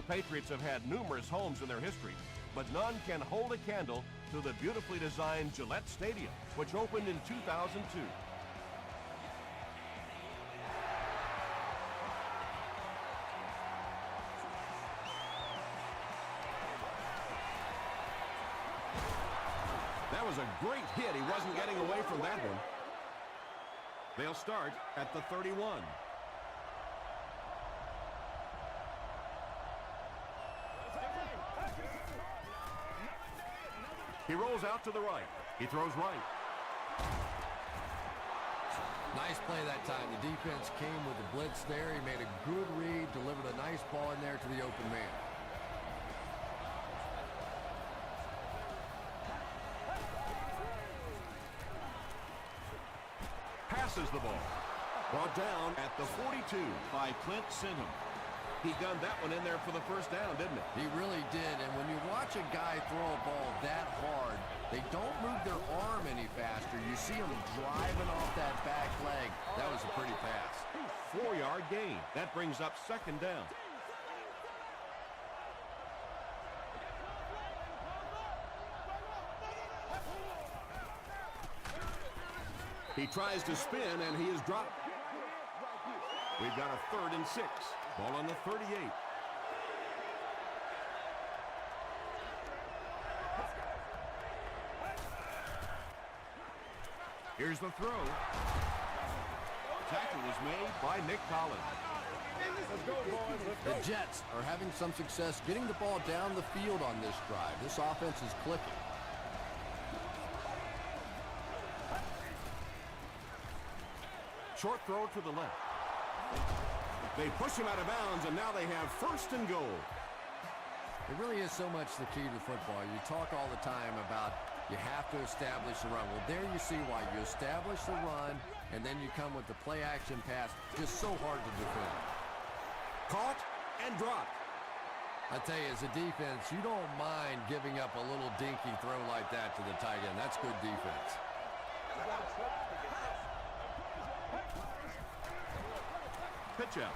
The Patriots have had numerous homes in their history, but none can hold a candle to the beautifully designed Gillette Stadium, which opened in 2002. That was a great hit. He wasn't getting away from that one. They'll start at the 31. He rolls out to the right. He throws right. Nice play that time. The defense came with the blitz there. He made a good read, delivered a nice ball in there to the open man. Passes the ball. Brought down at the 42 by Clint Sinham. He gunned that one in there for the first down, didn't he? He really did, and when you watch a guy throw a ball that hard, they don't move their arm any faster. You see him driving off that back leg. That was a pretty pass. 4-yard gain. That brings up second down. He tries to spin, and he is dropped. We've got a 3rd and 6. Ball on the 38. Here's the throw. Tackle was made by Nick Collins. Let's go, boys. Let's go. The Jets are having some success getting the ball down the field on this drive. This offense is clicking. Short throw to the left. They push him out of bounds, and now they have 1st and goal. It really is so much the key to football. You talk all the time about you have to establish the run. Well, there you see why. You establish the run, and then you come with the play-action pass. Just so hard to defend. Caught and dropped. I tell you, as a defense, you don't mind giving up a little dinky throw like that to the tight end. That's good defense. Pitch out.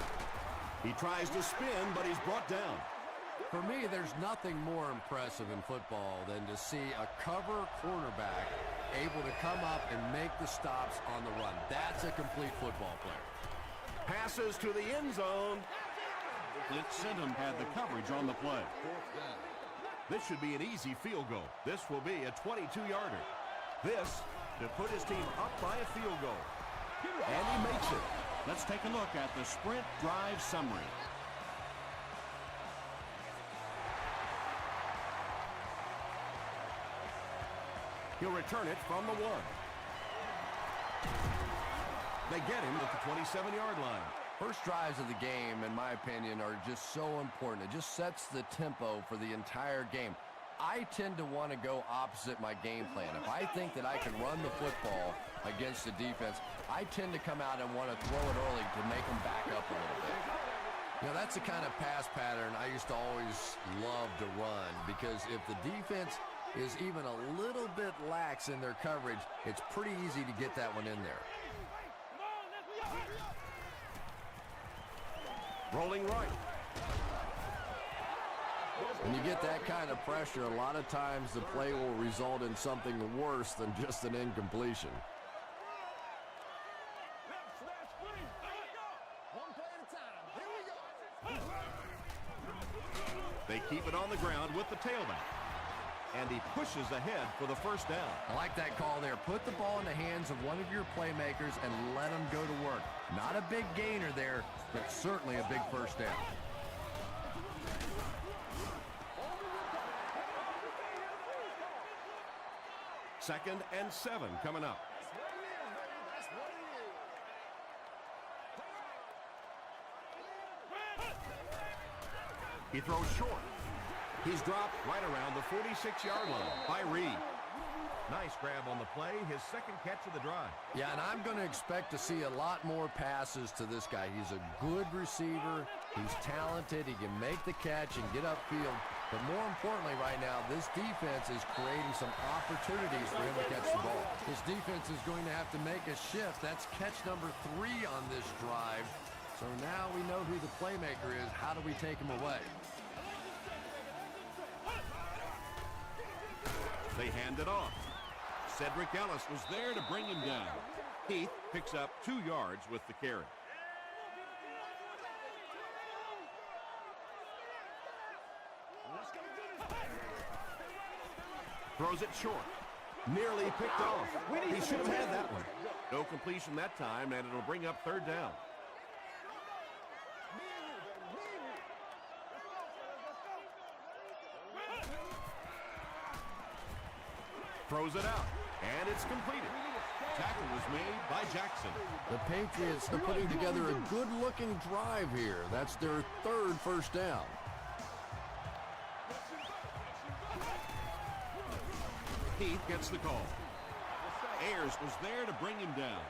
He tries to spin, but he's brought down. For me, there's nothing more impressive in football than to see a cover quarterback able to come up and make the stops on the run. That's a complete football player. Passes to the end zone. Clint Sinham had the coverage on the play. This should be an easy field goal. This will be a 22-yarder. This to put his team up by a field goal. And he makes it. Let's take a look at the sprint drive summary. He'll return it from the 1. They get him at the 27-yard line. First drives of the game, in my opinion, are just so important. It just sets the tempo for the entire game. I tend to want to go opposite my game plan. If I think that I can run the football against the defense, I tend to come out and want to throw it early to make them back up a little bit. You know, that's the kind of pass pattern I used to always love to run, because if the defense is even a little bit lax in their coverage, it's pretty easy to get that one in there. Rolling right. When you get that kind of pressure, a lot of times the play will result in something worse than just an incompletion. They keep it on the ground with the tailback. And he pushes ahead for the first down. I like that call there. Put the ball in the hands of one of your playmakers and let them go to work. Not a big gainer there, but certainly a big first down. Second and 7 coming up. He throws short. He's dropped right around the 46-yard line by Reed. Nice grab on the play, his second catch of the drive. Yeah, and I'm going to expect to see a lot more passes to this guy. He's a good receiver. He's talented. He can make the catch and get upfield. But more importantly right now, this defense is creating some opportunities for him to catch the ball. This defense is going to have to make a shift. That's catch number 3 on this drive. So now we know who the playmaker is. How do we take him away? They hand it off. Cedric Ellis was there to bring him down. Heath picks up 2 yards with the carry. Throws it short. Nearly picked off. He should have had that one. No completion that time, and it'll bring up 3rd down. Throws it out, and it's completed. Tackle was made by Jackson. The Patriots are putting together a good-looking drive here. That's their 3rd first down. Heath gets the call. Ayers was there to bring him down.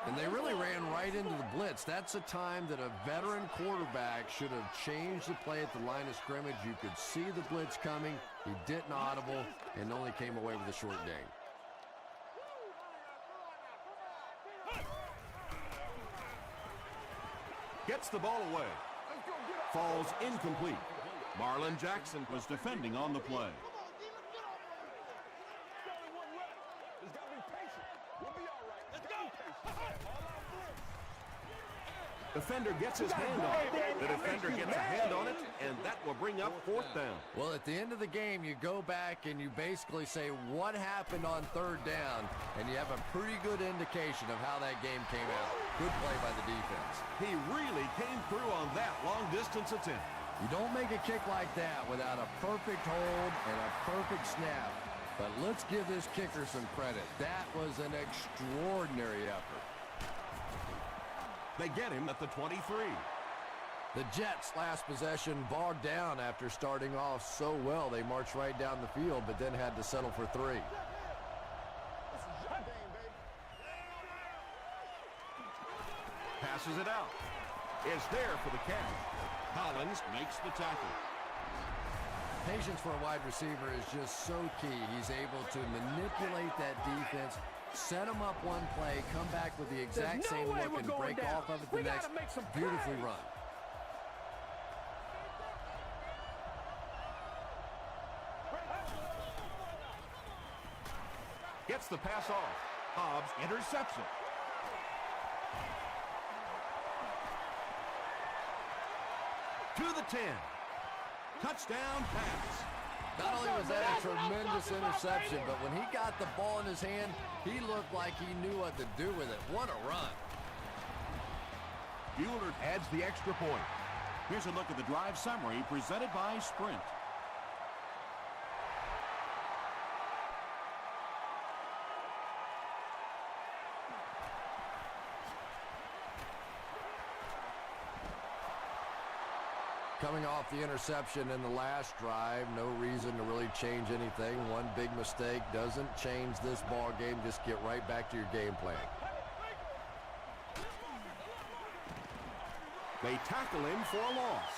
And they really ran right into the blitz. That's a time that a veteran quarterback should have changed the play at the line of scrimmage. You could see the blitz coming. He didn't audible and only came away with a short gain. Gets the ball away. Falls incomplete. Marlon Jackson was defending on the play. Defender gets his hand on it. The defender gets a hand on it, and that will bring up 4th down. Well, at the end of the game, you go back and you basically say what happened on 3rd down, and you have a pretty good indication of how that game came out. Good play by the defense. He really came through on that long-distance attempt. You don't make a kick like that without a perfect hold and a perfect snap. But let's give this kicker some credit. That was an extraordinary effort. They get him at the 23. The Jets' last possession bogged down after starting off so well. They marched right down the field, but then had to settle for 3. Passes it out. Is there for the catch. Collins makes the tackle. Patience for a wide receiver is just so key. He's able to manipulate that defense, set him up one play, come back with the exact same look, and break off of it the next. Beautifully run. Gets the pass off. Hobbs interception. To the 10. Touchdown pass. Not only was that a tremendous interception, but when he got the ball in his hand, he looked like he knew what to do with it. What a run. Bueller adds the extra point. Here's a look at the drive summary presented by Sprint. Coming off the interception in the last drive, no reason to really change anything. One big mistake doesn't change this ball game. Just get right back to your game plan. They tackle him for a loss.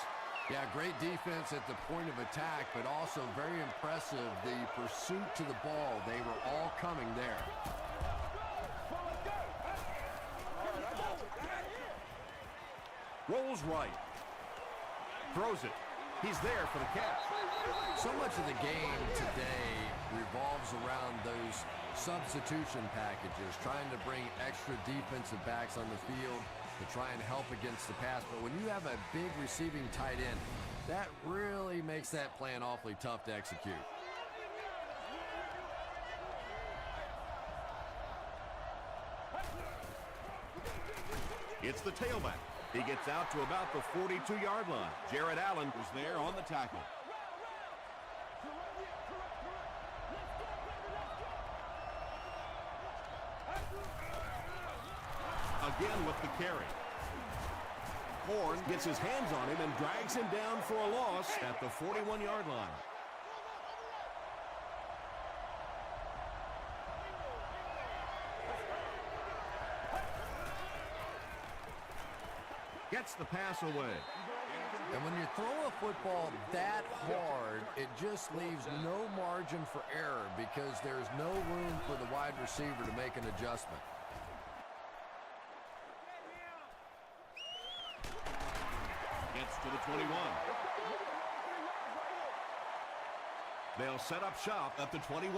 Yeah, great defense at the point of attack, but also very impressive the pursuit to the ball. They were all coming there. Rolls right. Throws it. He's there for the catch. So much of the game today revolves around those substitution packages, trying to bring extra defensive backs on the field to try and help against the pass. But when you have a big receiving tight end, that really makes that plan awfully tough to execute. It's the tailback. He gets out to about the 42-yard line. Jared Allen was there on the tackle. Again with the carry. Horn gets his hands on him and drags him down for a loss at the 41-yard line. Gets the pass away. And when you throw a football that hard, it just leaves no margin for error because there's no room for the wide receiver to make an adjustment. Gets to the 21. They'll set up shop at the 21.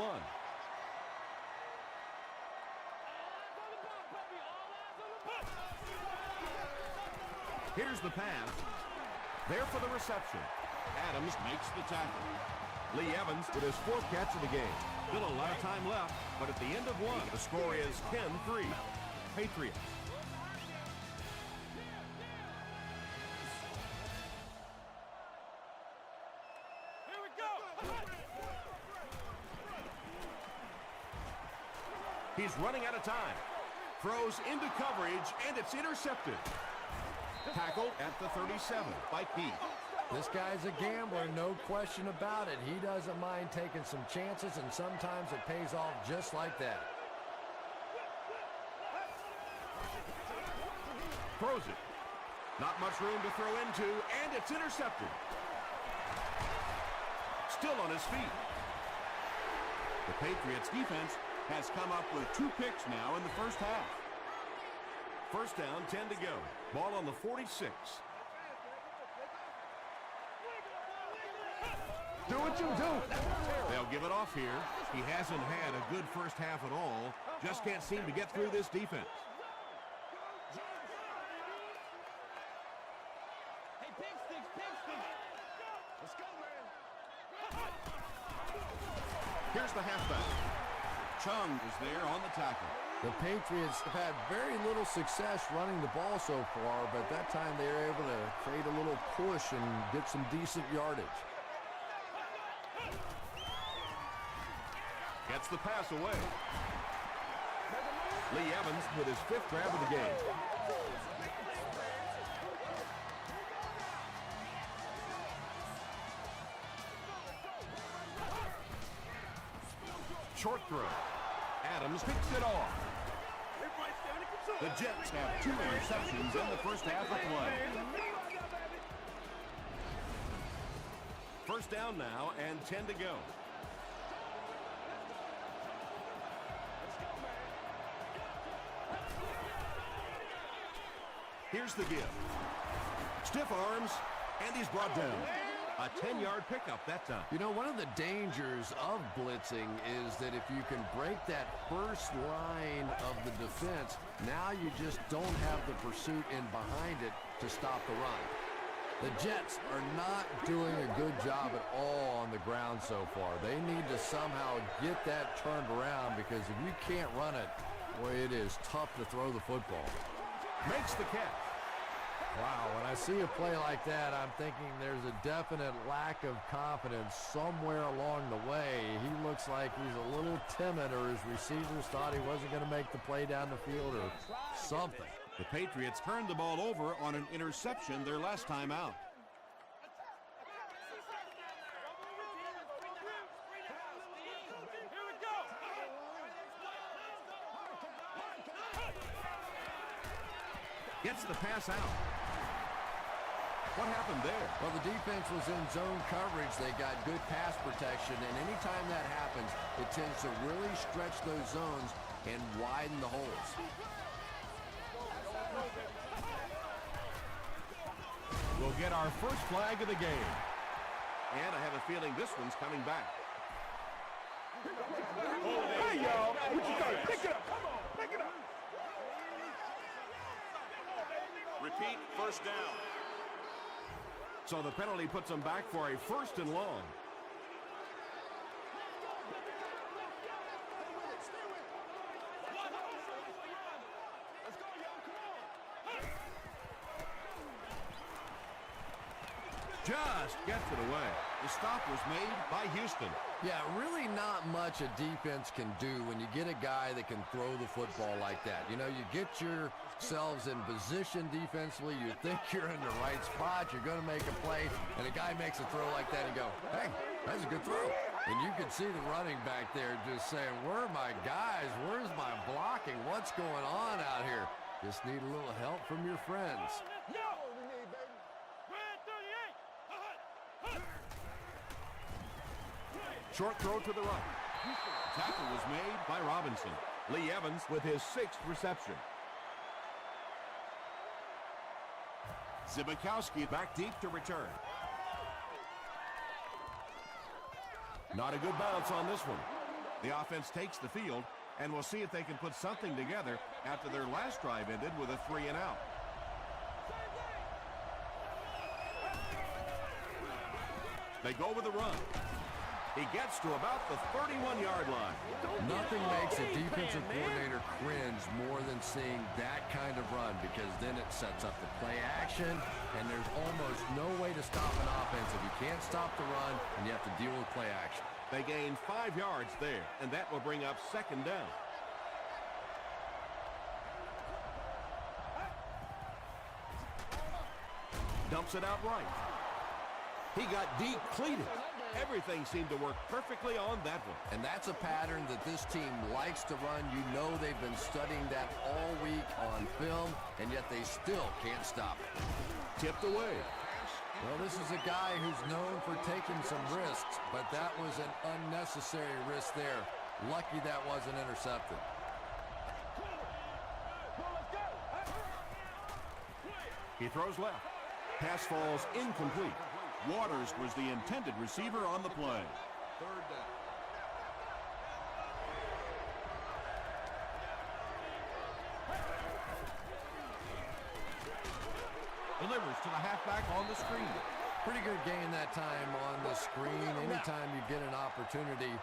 Here's the pass. There for the reception. Adams makes the tackle. Lee Evans with his 4th catch of the game. Still a lot of time left, but at the end of one, the score is 10-3. Patriots. Here we go. He's running out of time. Throws into coverage, and it's intercepted. Tackled at the 37 by Keith. This guy's a gambler, no question about it. He doesn't mind taking some chances, and sometimes it pays off just like that. Throws it. Not much room to throw into, and it's intercepted. Still on his feet. The Patriots defense has come up with 2 picks now in the first half. First down, 10 to go. Ball on the 46. Do what you do. They'll give it off here. He hasn't had a good first half at all. Just can't seem to get through this defense. Hey, pig sticks, pig sticks. Let's go, man. Here's the halfback. Chung is there on the tackle. The Patriots have had very little success running the ball so far, but that time they were able to create a little push and get some decent yardage. Gets the pass away. Lee Evans with his 5th grab of the game. Short throw. Adams picks it off. The Jets have 2 interceptions in the first half of play. First down now and 10 to go. Here's the give. Stiff arms, and he's brought down. A 10-yard pickup that time. You know, one of the dangers of blitzing is that if you can break that first line of the defense, now you just don't have the pursuit in behind it to stop the run. The Jets are not doing a good job at all on the ground so far. They need to somehow get that turned around, because if you can't run it, boy, it is tough to throw the football. Makes the catch. Wow, when I see a play like that, I'm thinking there's a definite lack of confidence somewhere along the way. He looks like he's a little timid, or his receivers thought he wasn't going to make the play down the field or something. The Patriots turned the ball over on an interception their last time out. Gets the pass out. What happened there? Well, the defense was in zone coverage. They got good pass protection, and anytime that happens, it tends to really stretch those zones and widen the holes. We'll get our first flag of the game. And I have a feeling this one's coming back. Hey, y'all. What you got? Pick it up. Come on. Pick it up. Repeat, first down. So the penalty puts them back for a 1st and long. Just gets it away. The stop was made by Houston. Yeah, really not much a defense can do when you get a guy that can throw the football like that. You know, you get yourselves in position defensively, you think you're in the right spot, you're going to make a play, and a guy makes a throw like that and go, hey, that's a good throw. And you can see the running back there just saying, where are my guys? Where's my blocking? What's going on out here? Just need a little help from your friends. Short throw to the right. Tackle was made by Robinson. Lee Evans with his 6th reception. Zibikowski back deep to return. Not a good bounce on this one. The offense takes the field, and we'll see if they can put something together after their last drive ended with a 3-and-out. They go with the run. He gets to about the 31-yard line. Nothing makes a defensive coordinator cringe more than seeing that kind of run, because then it sets up the play action, and there's almost no way to stop an offense if you can't stop the run and you have to deal with play action. They gain 5 yards there, and that will bring up second down. Dumps it out right. He got depleted. Everything seemed to work perfectly on that one. And that's a pattern that this team likes to run. You know they've been studying that all week on film, and yet they still can't stop it. Tipped away. Well, this is a guy who's known for taking some risks, but that was an unnecessary risk there. Lucky that wasn't intercepted. He throws left. Pass falls incomplete. Waters was the intended receiver on the play. Third down. Delivers to the halfback on the screen. Pretty good gain that time on the screen. Anytime you get an opportunity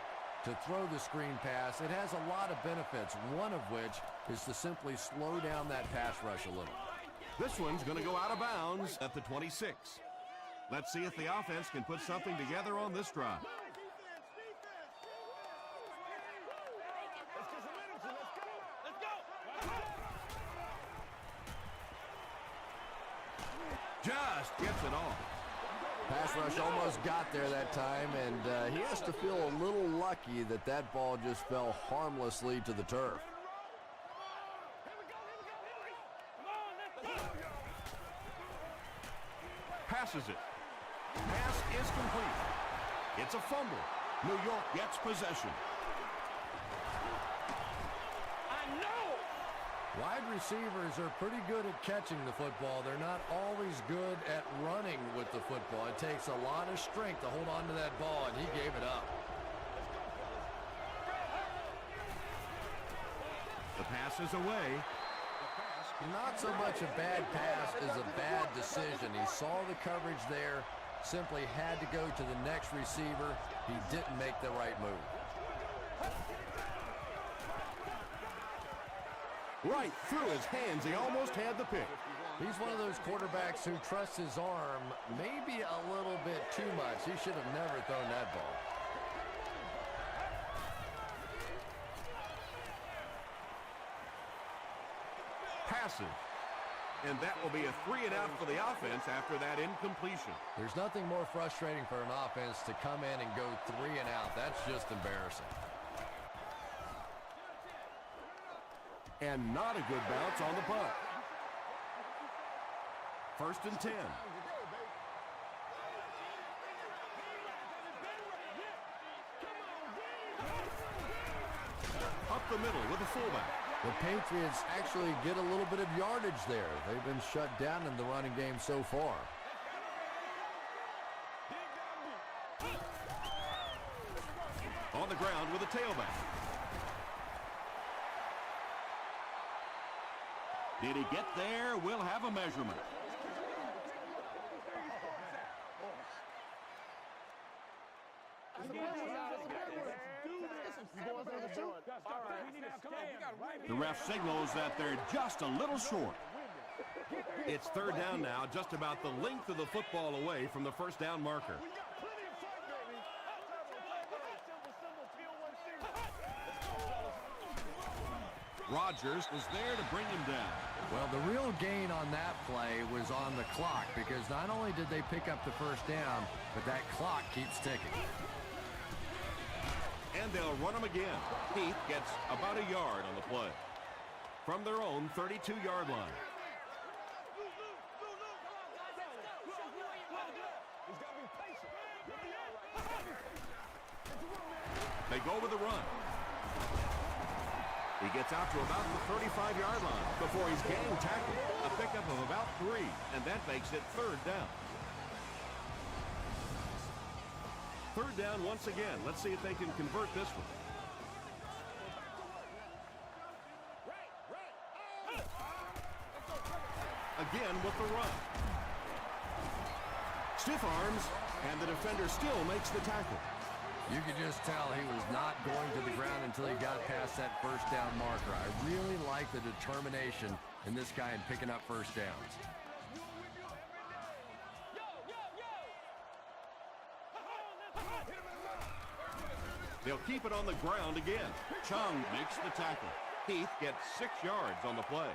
to throw the screen pass, it has a lot of benefits, one of which is to simply slow down that pass rush a little. This one's going to go out of bounds at the 26. Let's see if the offense can put something together on this drive. Just gets it off. Pass rush almost got there that time, and he has to feel a little lucky that that ball just fell harmlessly to the turf. Passes it. Pass is complete. It's a fumble. New York gets possession. Wide receivers are pretty good at catching the football. They're not always good at running with the football. It takes a lot of strength to hold on to that ball, and he gave it up. The pass is away. Not so much a bad pass as a bad decision. He saw the coverage there, simply had to go to the next receiver. He didn't make the right move. Right through his hands. He almost had the pick. He's one of those quarterbacks who trusts his arm maybe a little bit too much. He should have never thrown that ball. Passive. And that will be a 3-and-out for the offense after that incompletion. There's nothing more frustrating for an offense to come in and go 3-and-out. That's just embarrassing. And not a good bounce on the punt. 1st and 10. Up the middle with a fullback. The Patriots actually get a little bit of yardage there. They've been shut down in the running game so far. On the ground with a tailback. Did he get there? We'll have a measurement. The ref signals that they're just a little short. It's 3rd down now, just about the length of the football away from the 1st down marker. Rodgers was there to bring him down. Well, the real gain on that play was on the clock, because not only did they pick up the 1st down, but that clock keeps ticking. And they'll run him again. Heath gets about a yard on the play from their own 32-yard line. They go with the run. He gets out to about the 35-yard line before he's gang tackled. A pickup of about 3, and that makes it 3rd down. 3rd down once again. Let's see if they can convert this one. Again with the run. Stiff arms, and the defender still makes the tackle. You could just tell he was not going to the ground until he got past that first down marker. I really like the determination in this guy in picking up first downs. They'll keep it on the ground again. Chung makes the tackle. Heath gets 6 yards on the play.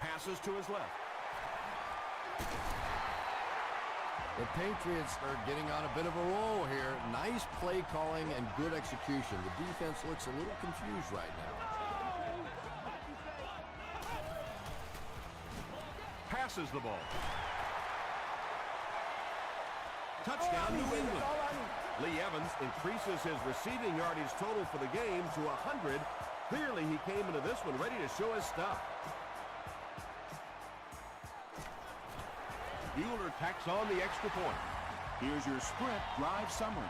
Passes to his left. The Patriots are getting on a bit of a roll here. Nice play calling and good execution. The defense looks a little confused right now. Passes the ball. Touchdown, New England. Lee Evans increases his receiving yardage total for the game to 100. Clearly, he came into this one ready to show his stuff. Bueller tacks on the extra point. Here's your sprint drive summary.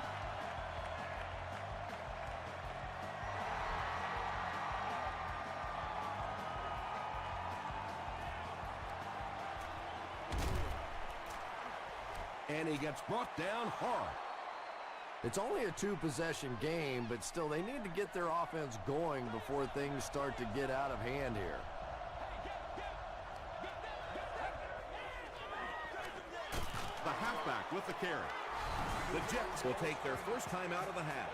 And he gets brought down hard. It's only a 2-possession game, but still they need to get their offense going before things start to get out of hand here. The halfback with the carry. The Jets will take their first time out of the half.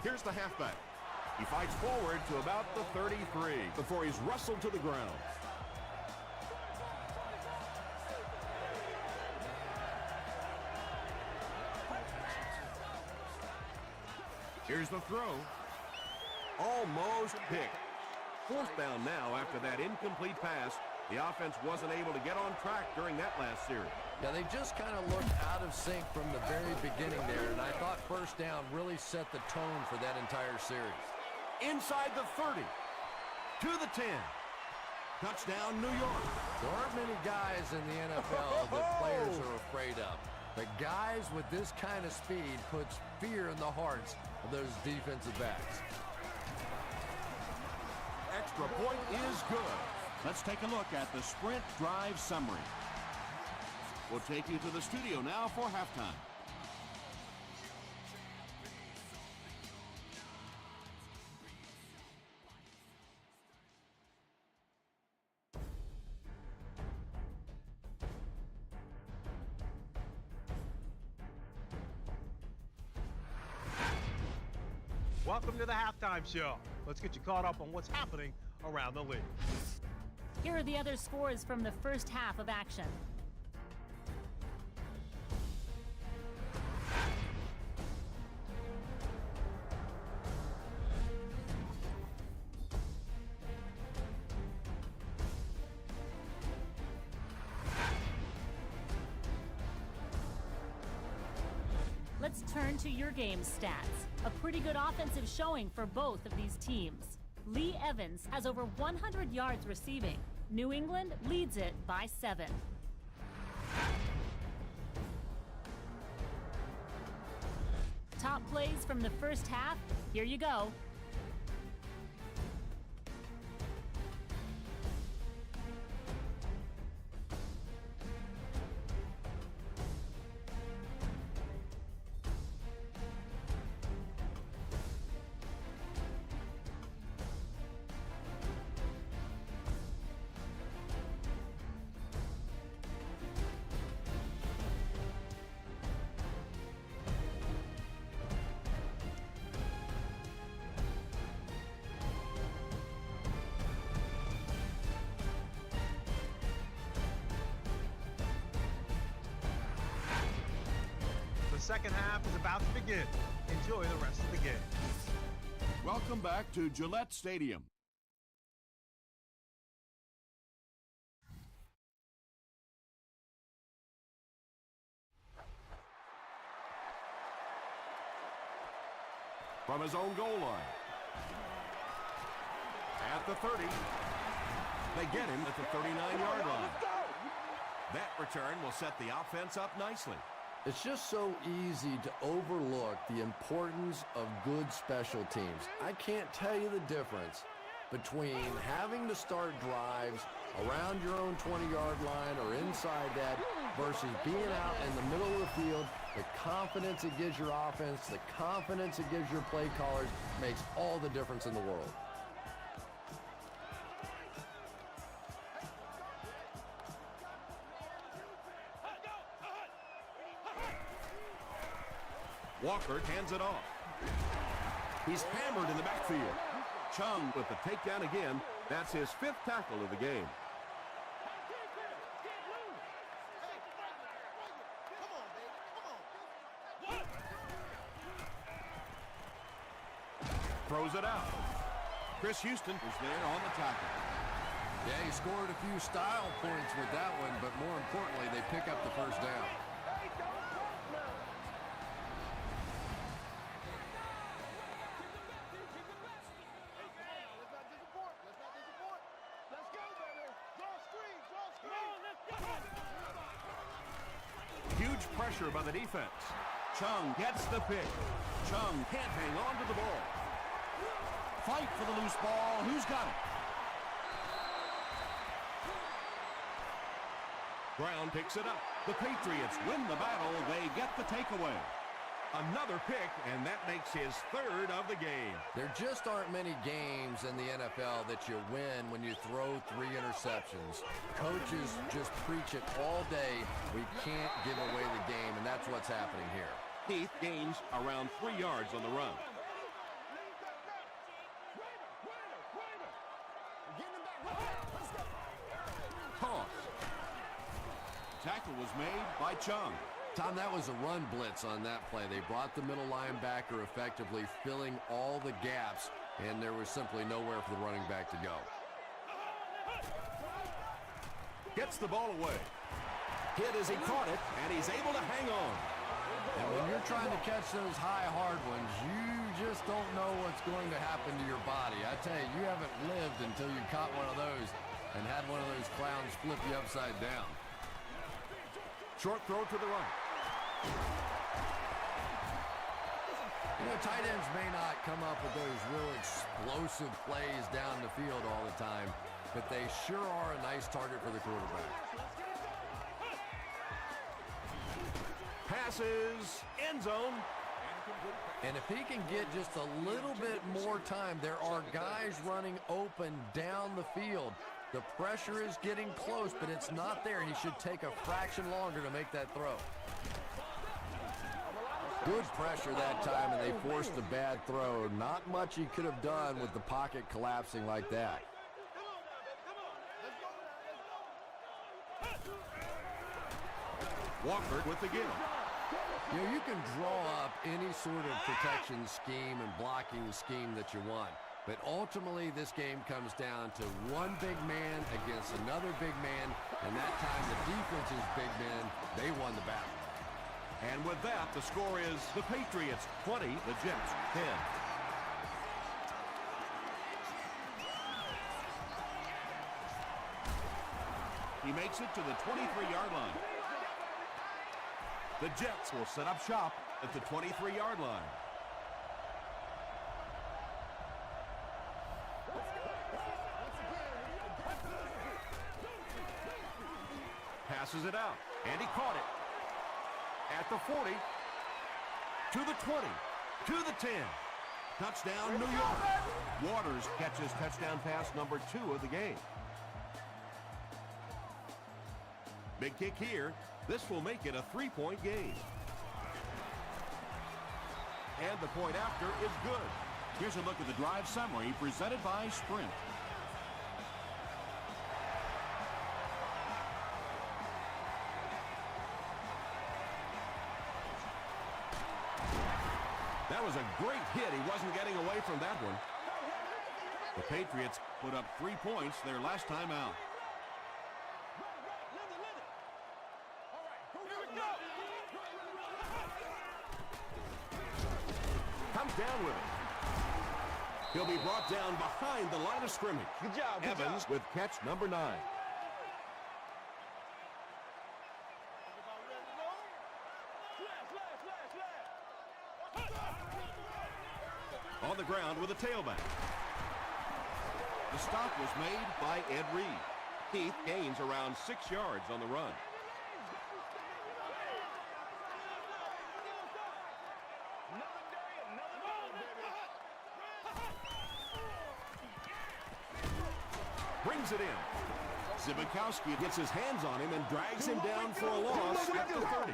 Here's the halfback. He fights forward to about the 33 before he's wrestled to the ground. Here's the throw. Almost picked. Fourth down now after that incomplete pass. The offense wasn't able to get on track during that last series. Yeah, they just kind of looked out of sync from the very beginning there, and I thought first down really set the tone for that entire series. Inside the 30. To the 10. Touchdown, New York. There aren't many guys in the NFL that players are afraid of. The guys with this kind of speed puts fear in the hearts of those defensive backs. Extra point is good. Let's take a look at the sprint drive summary. We'll take you to the studio now for halftime. Welcome to the halftime show. Let's get you caught up on what's happening around the league. Here are the other scores from the first half of action. Let's turn to your game stats. A pretty good offensive showing for both of these teams. Lee Evans has over 100 yards receiving. New England leads it by 7. Top plays from the first half. Here you go. The second half is about to begin. Enjoy the rest of the game. Welcome back to Gillette Stadium. From his own goal line. At the 30. They get him at the 39-yard line. That return will set the offense up nicely. It's just so easy to overlook the importance of good special teams. I can't tell you the difference between having to start drives around your own 20-yard line or inside that versus being out in the middle of the field. The confidence it gives your offense, the confidence it gives your play callers makes all the difference in the world. Walker hands it off. He's hammered in the backfield. Chung with the takedown again. That's his 5th tackle of the game. Throws it out. Chris Houston is there on the tackle. Yeah, he scored a few style points with that one, but more importantly, they pick up the first down. Huge pressure by the defense. Chung gets the pick. Chung can't hang on to the ball. Fight for the loose ball. Who's got it? Brown picks it up. The Patriots win the battle. They get the takeaway. Another pick, and that makes his 3rd of the game. There just aren't many games in the NFL that you win when you throw 3 interceptions. Coaches just preach it all day. We can't give away the game, and that's what's happening here. Heath gains around 3 yards on the run. Toss. Tackle was made by Chung. Tom, that was a run blitz on that play. They brought the middle linebacker effectively filling all the gaps, and there was simply nowhere for the running back to go. Gets the ball away. Hit as he caught it, and he's able to hang on. And when you're trying to catch those high, hard ones, you just don't know what's going to happen to your body. I tell you, you haven't lived until you caught one of those and had one of those clowns flip you upside down. Short throw to the right. You know, tight ends may not come up with those real explosive plays down the field all the time, but they sure are a nice target for the quarterback. Passes, end zone. And if he can get just a little bit more time, there are guys running open down the field. The pressure is getting close, but it's not there. He should take a fraction longer to make that throw. Good pressure that time, and they forced a bad throw. Not much he could have done with the pocket collapsing like that. Walker with the give. You know, you can draw up any sort of protection scheme and blocking scheme that you want. But ultimately, this game comes down to one big man against another big man, and that time the defense's big men, they won the battle. And with that, the score is the Patriots 20, the Jets 10. He makes it to the 23-yard line. The Jets will set up shop at the 23-yard line. Passes it out, and he caught it. At the 40, to the 20, to the 10. Touchdown, New York. Waters catches touchdown pass number 2 of the game. Big kick here. This will make it a 3-point game. And the point after is good. Here's a look at the drive summary presented by Sprint. That was a great hit. He wasn't getting away from that one. The Patriots put up 3 points their last time out. Comes down with it. He'll be brought down behind the line of scrimmage. Good job. Evans with catch number 9. On the ground with a tailback. The stop was made by Ed Reed. Heath gains around 6 yards on the run. Brings it in. Zibikowski gets his hands on him and drags him down for a loss at the 30.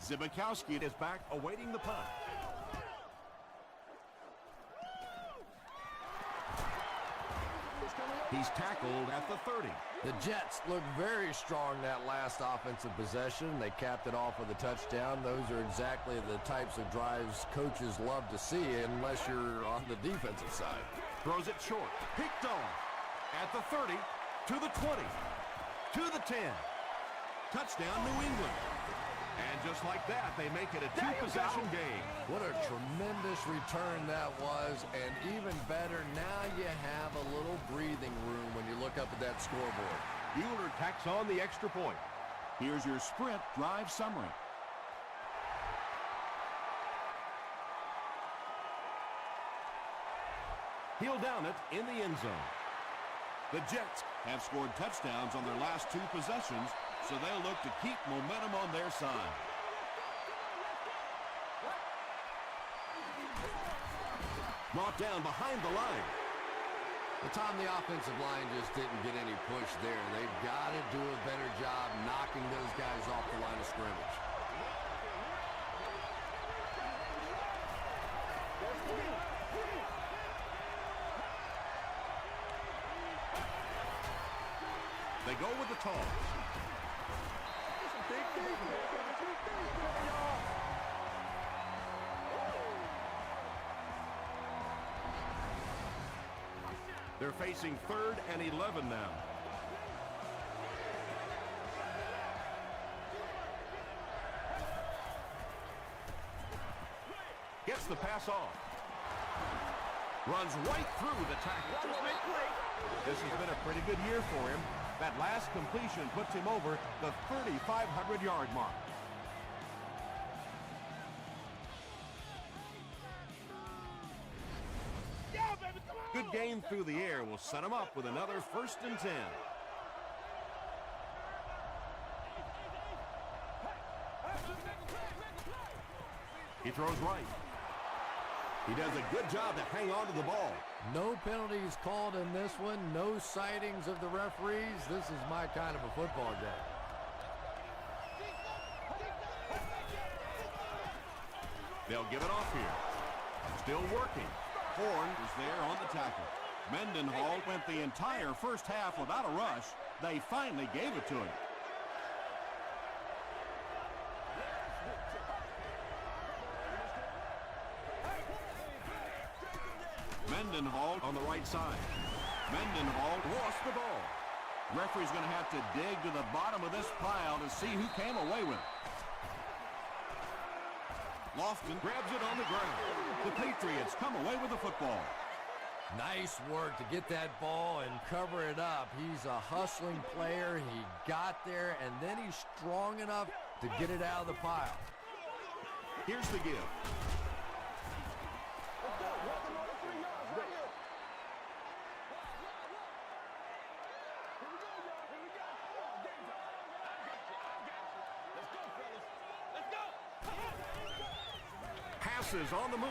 Zibikowski is back awaiting the punt. He's tackled at the 30. The Jets looked very strong that last offensive possession. They capped it off with a touchdown. Those are exactly the types of drives coaches love to see unless you're on the defensive side. Throws it short. Picked off. At the 30, to the 20, to the 10. Touchdown, New England. And just like that, they make it a two-possession game. What a tremendous return that was. And even better, now you have a little breathing room when you look up at that scoreboard. Bueller tacks on the extra point. Here's your sprint drive summary. He'll down it in the end zone. The Jets have scored touchdowns on their last two possessions, so they'll look to keep momentum on their side. Brought down behind the line. Well, Tom, the offensive line just didn't get any push there. They've got to do a better job knocking those guys off the line of scrimmage. They go with the toss. They're facing 3rd and 11 now. Gets the pass off. Runs right through the tackle. This has been a pretty good year for him. That last completion puts him over the 3,500-yard mark. Good game through the air will set him up with another 1st and 10. He throws right. He does a good job to hang on to the ball. No penalties called in this one. No sightings of the referees. This is my kind of a football game. They'll give it off here. Still working. Horn is there on the tackle. Mendenhall went the entire first half without a rush. They finally gave it to him. Mendenhall on the right side. Mendenhall lost the ball. Referee's going to have to dig to the bottom of this pile to see who came away with it. Lofton grabs it on the ground. The Patriots come away with the football. Nice work to get that ball and cover it up. He's a hustling player. He got there, and then he's strong enough to get it out of the pile. Here's the give. Passes on the move.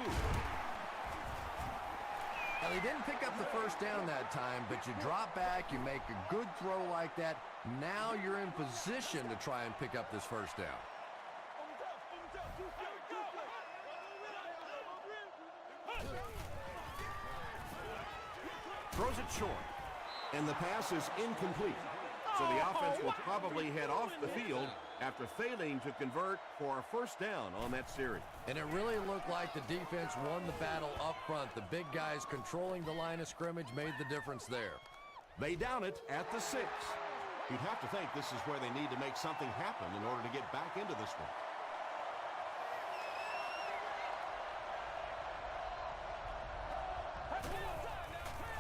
Now, he didn't pick up the first down that time, but you drop back, you make a good throw like that. Now you're in position to try and pick up this first down. Throws it short, and the pass is incomplete. So the offense will probably head off the field after failing to convert for a first down on that series. And it really looked like the defense won the battle up front. The big guys controlling the line of scrimmage made the difference there. They down it at the 6. You'd have to think this is where they need to make something happen in order to get back into this one.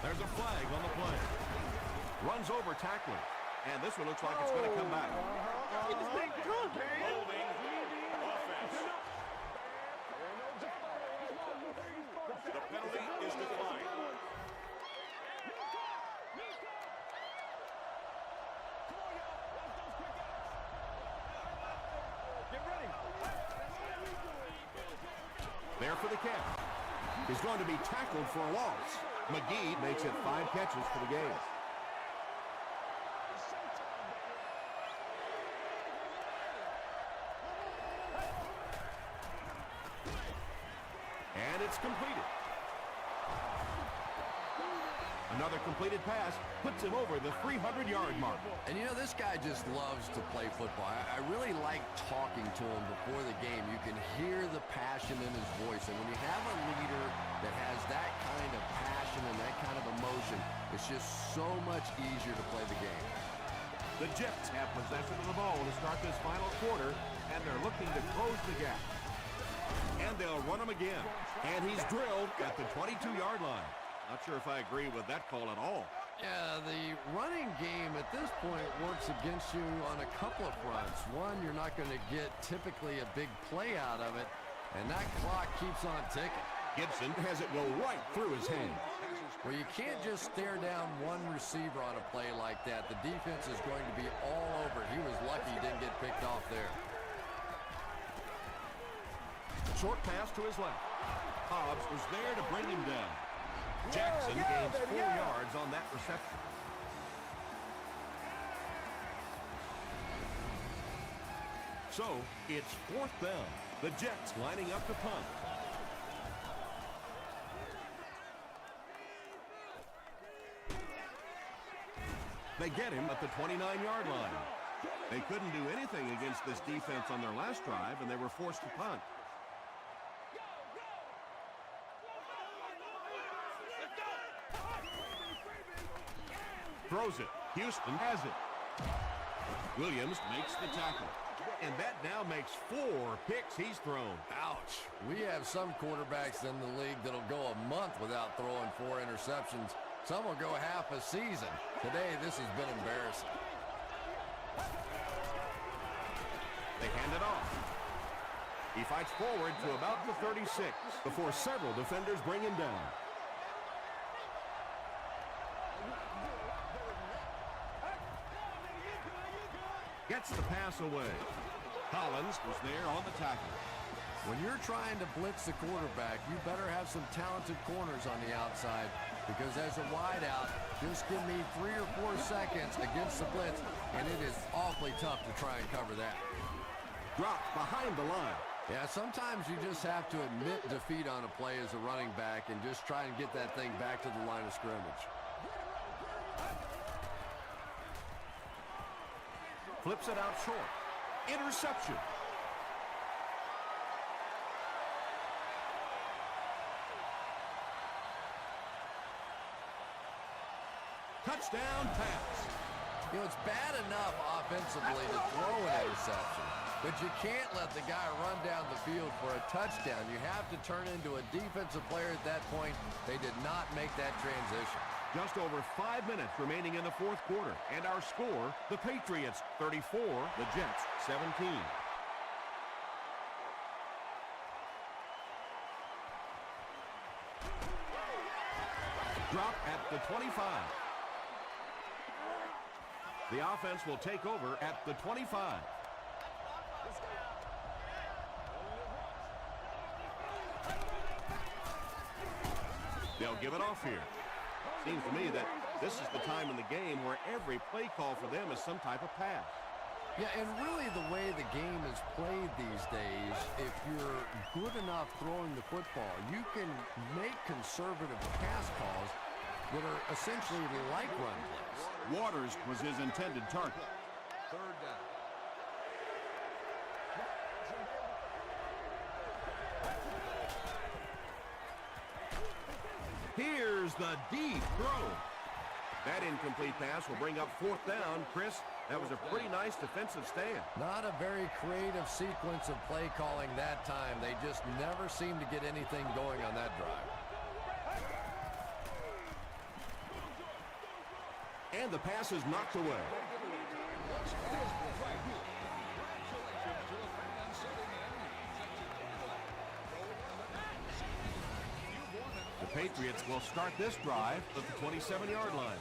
There's a flag on the play. Runs over tackler. And this one looks like it's going to come back. Holding offense. The penalty is declined. There for the catch. He's going to be tackled for a loss. McGee makes it 5 catches for the game. And it's completed. Another completed pass puts him over the 300-yard mark. And you know, this guy just loves to play football. I really like talking to him before the game. You can hear the passion in his voice. And when you have a leader that has that kind of passion and that kind of emotion, it's just so much easier to play the game. The Jets have possession of the ball to start this final quarter, and they're looking to close the gap. And they'll run him again. And he's drilled at the 22-yard line. Not sure if I agree with that call at all. Yeah, the running game at this point works against you on a couple of fronts. One, you're not going to get typically a big play out of it, and that clock keeps on ticking. Gibson has it go right through his hands. Well, you can't just stare down one receiver on a play like that. The defense is going to be all over. He was lucky he didn't get picked off there. Short pass to his left. Hobbs was there to bring him down. Jackson gains 4 yards on that reception. So, it's 4th down. The Jets lining up to punt. They get him at the 29-yard line. They couldn't do anything against this defense on their last drive, and they were forced to punt. Throws it. Houston has it. Williams makes the tackle. And that now makes 4 picks he's thrown. Ouch. We have some quarterbacks in the league that'll go a month without throwing 4 interceptions. Some will go half a season. Today, this has been embarrassing. They hand it off. He fights forward to about the 36 before several defenders bring him down. Gets the pass away. Collins was there on the tackle. When you're trying to blitz the quarterback, you better have some talented corners on the outside, because as a wideout, just give me 3 or 4 seconds against the blitz, and it is awfully tough to try and cover that. Dropped behind the line. Yeah, sometimes you just have to admit defeat on a play as a running back and just try and get that thing back to the line of scrimmage. Flips it out short. Interception. Touchdown pass. You know, it's bad enough offensively to throw an interception, but you can't let the guy run down the field for a touchdown. You have to turn into a defensive player at that point. They did not make that transition. Just over 5 minutes remaining in the 4th quarter. And our score, the Patriots 34, the Jets 17. Drop at the 25. The offense will take over at the 25. They'll give it off here. Seems to me that this is the time in the game where every play call for them is some type of pass. Yeah, and really the way the game is played these days, if you're good enough throwing the football, you can make conservative pass calls that are essentially like run plays. Waters was his intended target. 3rd down. Here's the deep throw. That incomplete pass will bring up 4th down. Chris, that was a pretty nice defensive stand. Not a very creative sequence of play calling that time. They just never seemed to get anything going on that drive. And the pass is knocked away. The Patriots will start this drive at the 27-yard line.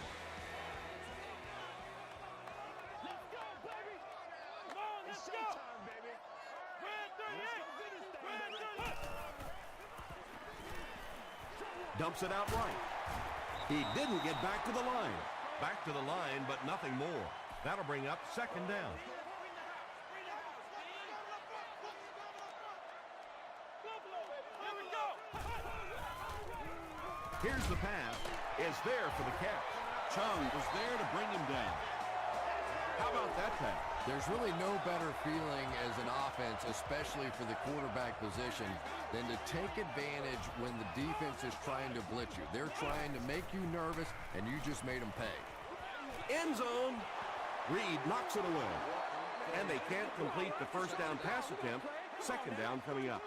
Dumps it out right. He didn't get back to the line. Back to the line, but nothing more. That'll bring up second down. Here's the pass. It's there for the catch. Chung was there to bring him down. How about that pass? There's really no better feeling as an offense, especially for the quarterback position, than to take advantage when the defense is trying to blitz you. They're trying to make you nervous, and you just made them pay. End zone. Reed knocks it away. And they can't complete the first down pass attempt. Second down coming up.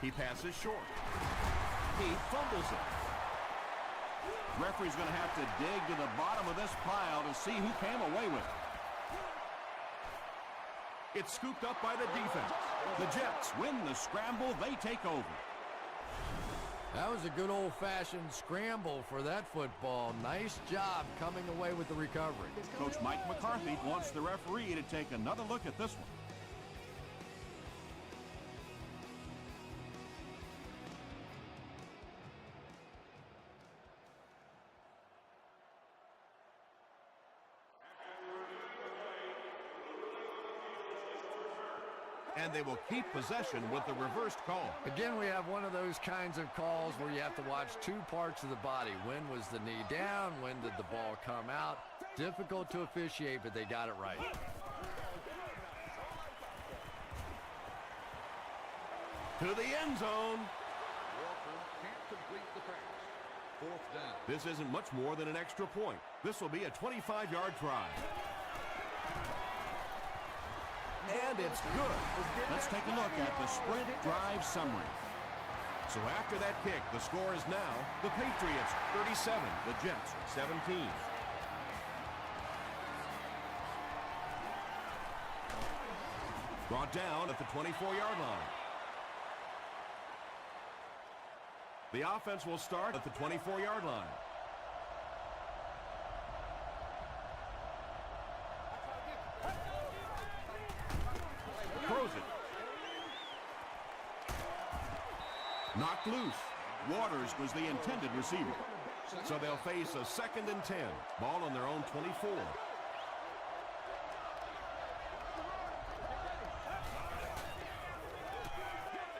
He passes short. He fumbles it. Referee's going to have to dig to the bottom of this pile to see who came away with it. It's scooped up by the defense. The Jets win the scramble. They take over. That was a good old-fashioned scramble for that football. Nice job coming away with the recovery. Coach Mike McCarthy wants the referee to take another look at this one. And they will keep possession with the reversed call. Again, we have one of those kinds of calls where you have to watch two parts of the body. When was the knee down? When did the ball come out? Difficult to officiate, but they got it right. To the end zone. Can't complete the pass. Fourth down. This isn't much more than an extra point. This will be a 25-yard try. And it's good. Let's take a look at the sprint drive summary. So after that kick, the score is now the Patriots 37, the Jets 17. Brought down at the 24-yard line. The offense will start at the 24-yard line. Throws it. Knocked loose. Waters was the intended receiver. So they'll face a 2nd and 10. Ball on their own 24.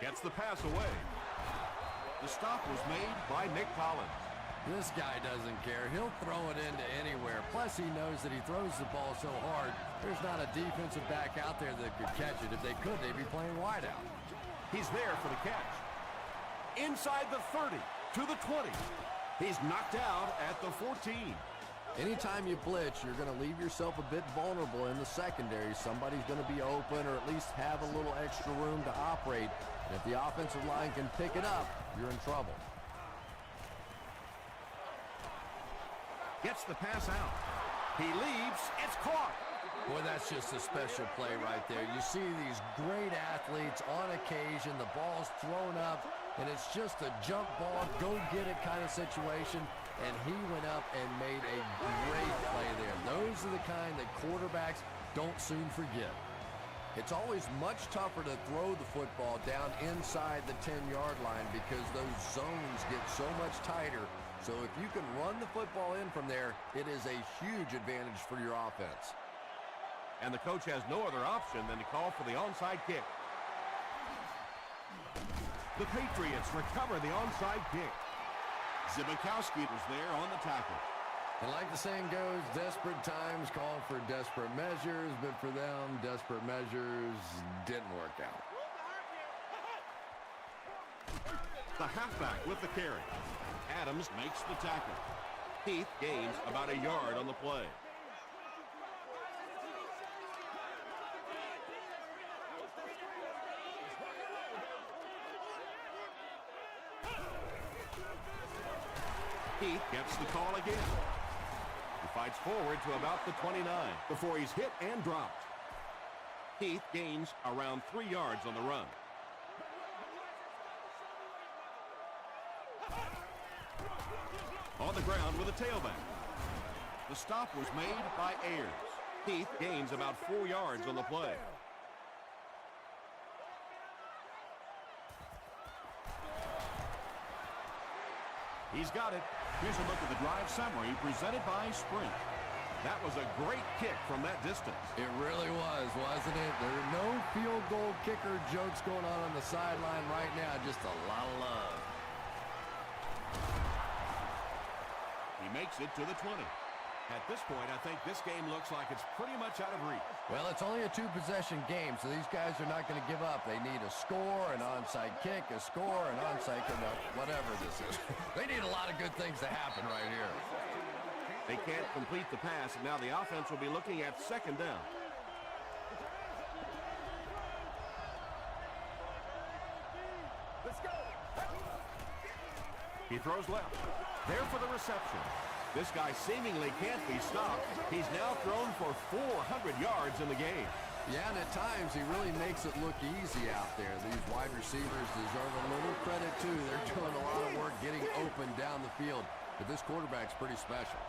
Gets the pass away. The stop was made by Nick Collins. This guy doesn't care. He'll throw it into anywhere. Plus, he knows that he throws the ball so hard, there's not a defensive back out there that could catch it. If they could, they'd be playing wide out. He's there for the catch. Inside the 30, to the 20. He's knocked out at the 14. Anytime you blitz, you're going to leave yourself a bit vulnerable in the secondary. Somebody's going to be open or at least have a little extra room to operate. And if the offensive line can pick it up, you're in trouble. Gets the pass out. He leaps. It's caught. Boy, that's just a special play right there. You see these great athletes on occasion. The ball's thrown up, and it's just a jump ball, go-get-it kind of situation. And he went up and made a great play there. Those are the kind that quarterbacks don't soon forget. It's always much tougher to throw the football down inside the 10-yard line because those zones get so much tighter. So if you can run the football in from there, it is a huge advantage for your offense. And the coach has no other option than to call for the onside kick. The Patriots recover the onside kick. Zibikowski was there on the tackle. And like the saying goes, desperate times call for desperate measures, but for them, desperate measures didn't work out. The halfback with the carry. Adams makes the tackle. Heath gains about a yard on the play. Heath gets the call again. He fights forward to about the 29 before he's hit and dropped. Heath gains around 3 yards on the run. On the ground with a tailback. The stop was made by Ayers. Heath gains about 4 yards on the play. He's got it. Here's a look at the drive summary presented by Sprint. That was a great kick from that distance. It really was, wasn't it? There are no field goal kicker jokes going on the sideline right now. Just a lot of love. He makes it to the 20. At this point, I think this game looks like it's pretty much out of reach. Well, it's only a 2-possession game, so these guys are not going to give up. They need a score, an onside kick, a score, an onside kick, whatever this is. They need a lot of good things to happen right here. They can't complete the pass, and now the offense will be looking at second down. Let's go. He throws left. There for the reception. This guy seemingly can't be stopped. He's now thrown for 400 yards in the game. Yeah, and at times he really makes it look easy out there. These wide receivers deserve a little credit, too. They're doing a lot of work getting open down the field. But this quarterback's pretty special.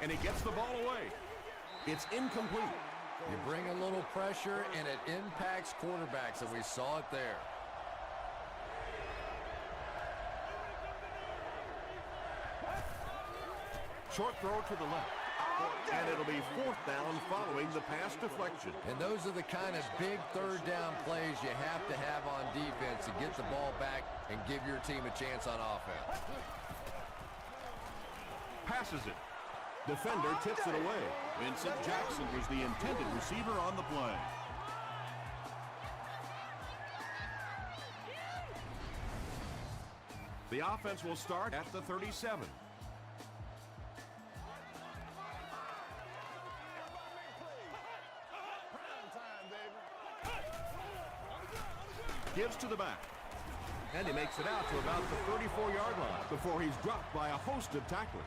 And he gets the ball away. It's incomplete. You bring a little pressure, and it impacts quarterbacks, and we saw it there. Short throw to the left. And it'll be 4th down following the pass deflection. And those are the kind of big third down plays you have to have on defense to get the ball back and give your team a chance on offense. Passes it. Defender tips it away. Vincent Jackson was the intended receiver on the play. The offense will start at the 37. Gives to the back. And he makes it out to about the 34-yard line before he's dropped by a host of tacklers.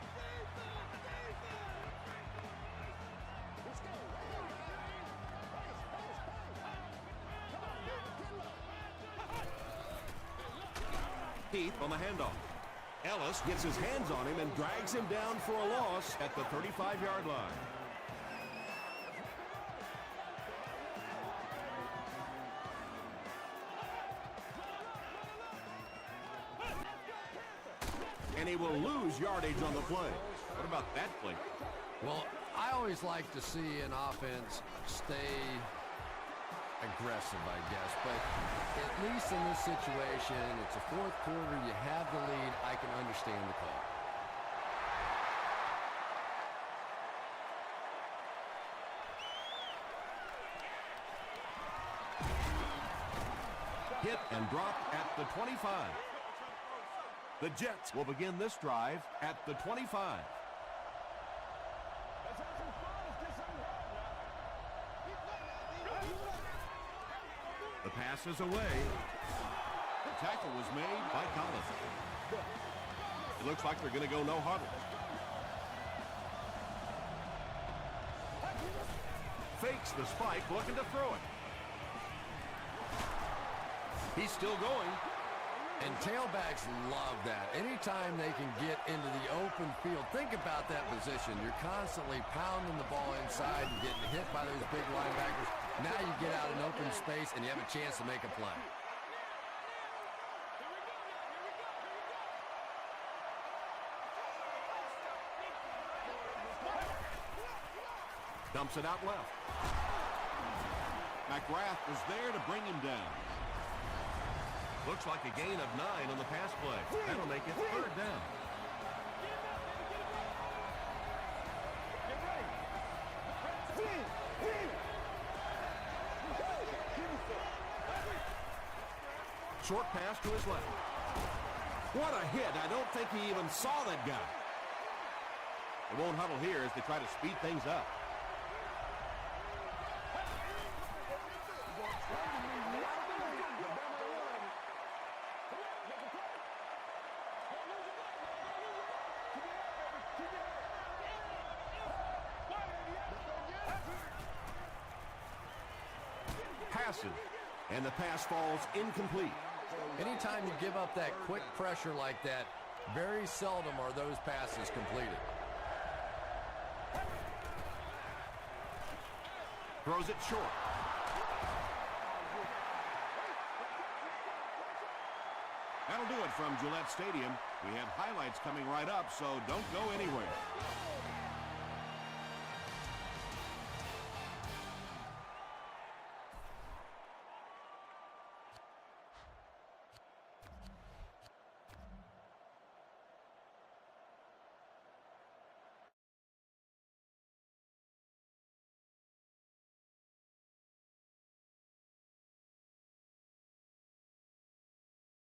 Heath on the handoff. Ellis gets his hands on him and drags him down for a loss at the 35-yard line. And he will lose yardage on the play. What about that play? Well, I always like to see an offense stay aggressive, I guess. But at least in this situation, it's a 4th quarter, you have the lead, I can understand the call. Hit and dropped at the 25. The Jets will begin this drive at the 25. The pass is away. The tackle was made by Collins. It looks like they're going to go no huddle. Fakes the spike, looking to throw it. He's still going. And tailbacks love that. Anytime they can get into the open field, think about that position. You're constantly pounding the ball inside and getting hit by those big linebackers. Now you get out in open space and you have a chance to make a play. Dumps it out left. McGrath was there to bring him down. Looks like a gain of 9 on the pass play. That'll make it 3rd down. Short pass to his left. What a hit. I don't think he even saw that guy. They won't huddle here as they try to speed things up. passes. And the pass falls incomplete. Anytime you give up that quick pressure like that, very seldom are those passes completed. Throws it short. That'll do it from Gillette Stadium. We have highlights coming right up, so don't go anywhere.